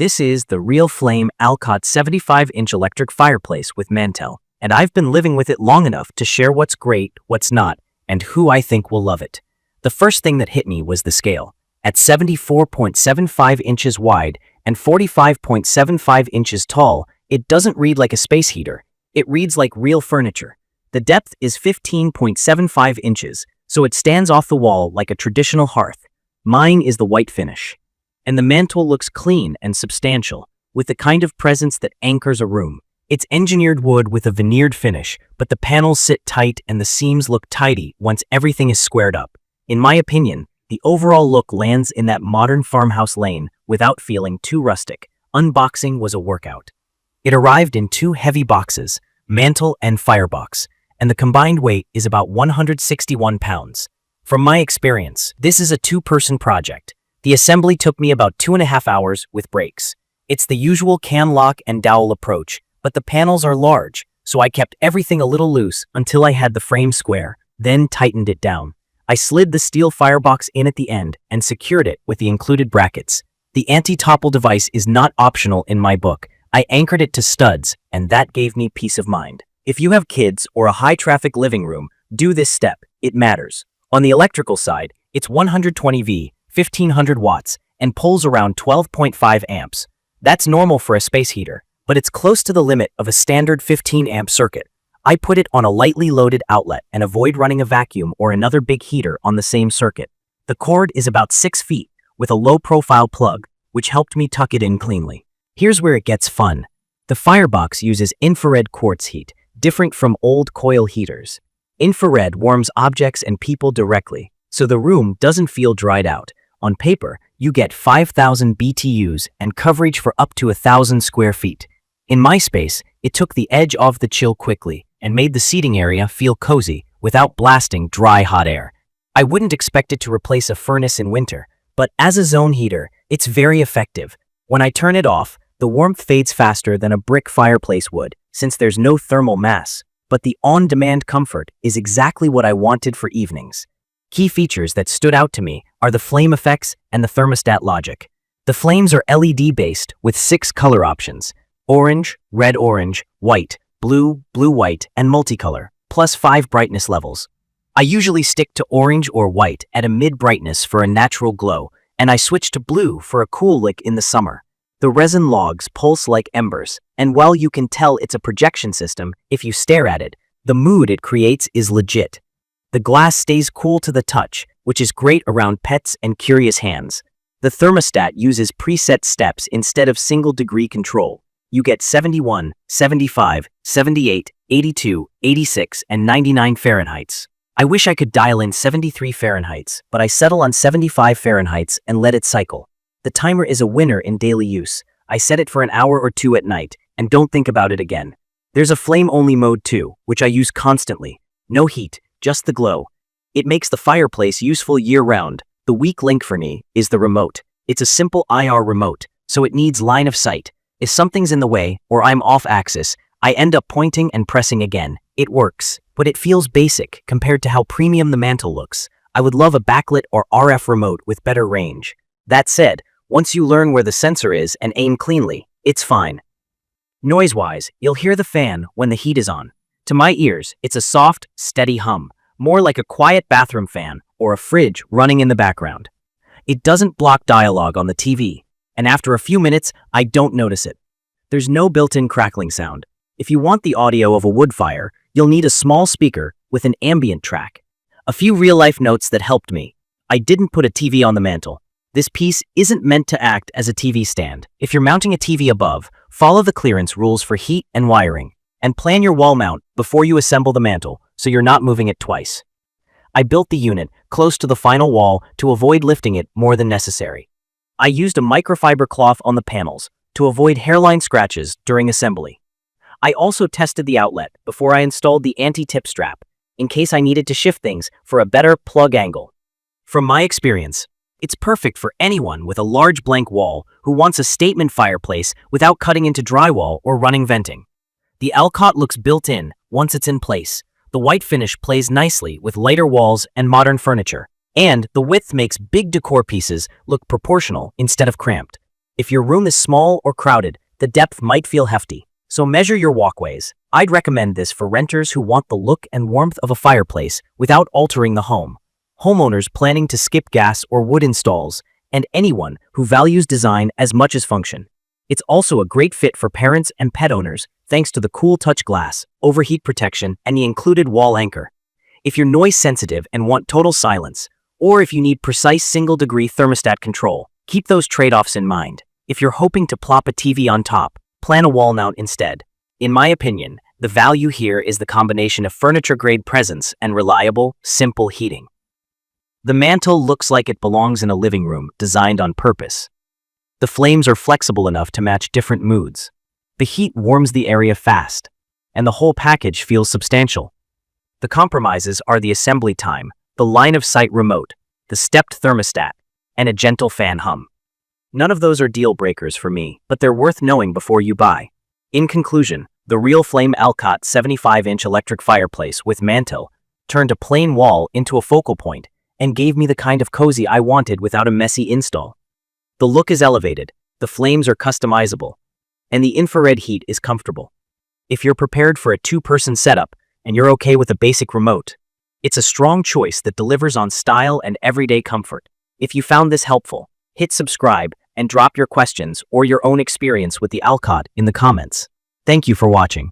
This is the Real Flame Alcott 75-inch electric fireplace with mantel, and I've been living with it long enough to share what's great, what's not, and who I think will love it. The first thing that hit me was the scale. At 74.75 inches wide and 45.75 inches tall, it doesn't read like a space heater. It reads like real furniture. The depth is 15.75 inches, so it stands off the wall like a traditional hearth. Mine is the white finish. And the mantel looks clean and substantial, with the kind of presence that anchors a room. It's engineered wood with a veneered finish, but the panels sit tight and the seams look tidy once everything is squared up. In my opinion, the overall look lands in that modern farmhouse lane without feeling too rustic. Unboxing was a workout. It arrived in 2 heavy boxes, mantel and firebox, and the combined weight is about 161 pounds. From my experience, this is a 2-person project. The assembly took me about 2.5 hours with breaks. It's the usual can lock and dowel approach, but the panels are large, so I kept everything a little loose until I had the frame square, then tightened it down. I slid the steel firebox in at the end and secured it with the included brackets. The anti-topple device is not optional in my book. I anchored it to studs, and that gave me peace of mind. If you have kids or a high-traffic living room, do this step. It matters. On the electrical side, it's 120V, 1500 watts, and pulls around 12.5 amps. That's normal for a space heater, but it's close to the limit of a standard 15 amp circuit. I put it on a lightly loaded outlet and avoid running a vacuum or another big heater on the same circuit. The cord is about 6 feet with a low-profile plug, which helped me tuck it in cleanly. Here's where it gets fun. The firebox uses infrared quartz heat, different from old coil heaters. Infrared warms objects and people directly, so the room doesn't feel dried out. On paper, you get 5,000 BTUs and coverage for up to 1,000 square feet. In my space, it took the edge off the chill quickly and made the seating area feel cozy without blasting dry hot air. I wouldn't expect it to replace a furnace in winter, but as a zone heater, it's very effective. When I turn it off, the warmth fades faster than a brick fireplace would, since there's no thermal mass. But the on-demand comfort is exactly what I wanted for evenings. Key features that stood out to me are the flame effects and the thermostat logic. The flames are LED-based with 6 color options: orange, red-orange, white, blue, blue-white, and multicolor, plus 5 brightness levels. I usually stick to orange or white at a mid-brightness for a natural glow, and I switch to blue for a cool look in the summer. The resin logs pulse like embers, and while you can tell it's a projection system if you stare at it, the mood it creates is legit. The glass stays cool to the touch, which is great around pets and curious hands. The thermostat uses preset steps instead of single-degree control. You get 71, 75, 78, 82, 86, and 99 Fahrenheits. I wish I could dial in 73 Fahrenheits, but I settle on 75 Fahrenheits and let it cycle. The timer is a winner in daily use. I set it for an hour or 2 at night, and don't think about it again. There's a flame-only mode too, which I use constantly. No heat, just the glow. It makes the fireplace useful year-round. The weak link for me is the remote. It's a simple IR remote, so it needs line of sight. If something's in the way, or I'm off-axis, I end up pointing and pressing again. It works, but it feels basic compared to how premium the mantel looks. I would love a backlit or RF remote with better range. That said, once you learn where the sensor is and aim cleanly, it's fine. Noise-wise, you'll hear the fan when the heat is on. To my ears, it's a soft, steady hum, more like a quiet bathroom fan or a fridge running in the background. It doesn't block dialogue on the TV, and after a few minutes, I don't notice it. There's no built-in crackling sound. If you want the audio of a wood fire, you'll need a small speaker with an ambient track. A few real-life notes that helped me. I didn't put a TV on the mantel. This piece isn't meant to act as a TV stand. If you're mounting a TV above, follow the clearance rules for heat and wiring, and plan your wall mount before you assemble the mantel so you're not moving it twice. I built the unit close to the final wall to avoid lifting it more than necessary. I used a microfiber cloth on the panels to avoid hairline scratches during assembly. I also tested the outlet before I installed the anti-tip strap in case I needed to shift things for a better plug angle. From my experience, it's perfect for anyone with a large blank wall who wants a statement fireplace without cutting into drywall or running venting. The Alcott looks built in once it's in place. The white finish plays nicely with lighter walls and modern furniture, and the width makes big decor pieces look proportional instead of cramped. If your room is small or crowded, the depth might feel hefty, so measure your walkways. I'd recommend this for renters who want the look and warmth of a fireplace without altering the home, homeowners planning to skip gas or wood installs, and anyone who values design as much as function. It's also a great fit for parents and pet owners thanks to the cool touch glass, overheat protection, and the included wall anchor. If you're noise sensitive and want total silence, or if you need precise single-degree thermostat control, keep those trade-offs in mind. If you're hoping to plop a TV on top, plan a wall mount instead. In my opinion, the value here is the combination of furniture-grade presence and reliable, simple heating. The mantle looks like it belongs in a living room designed on purpose. The flames are flexible enough to match different moods. The heat warms the area fast, and the whole package feels substantial. The compromises are the assembly time, the line-of-sight remote, the stepped thermostat, and a gentle fan hum. None of those are deal breakers for me, but they're worth knowing before you buy. In conclusion, the Real Flame Alcott 75-inch electric fireplace with mantel turned a plain wall into a focal point and gave me the kind of cozy I wanted without a messy install. The look is elevated, the flames are customizable, and the infrared heat is comfortable. If you're prepared for a two-person setup and you're okay with a basic remote, it's a strong choice that delivers on style and everyday comfort. If you found this helpful, hit subscribe and drop your questions or your own experience with the Alcott in the comments. Thank you for watching.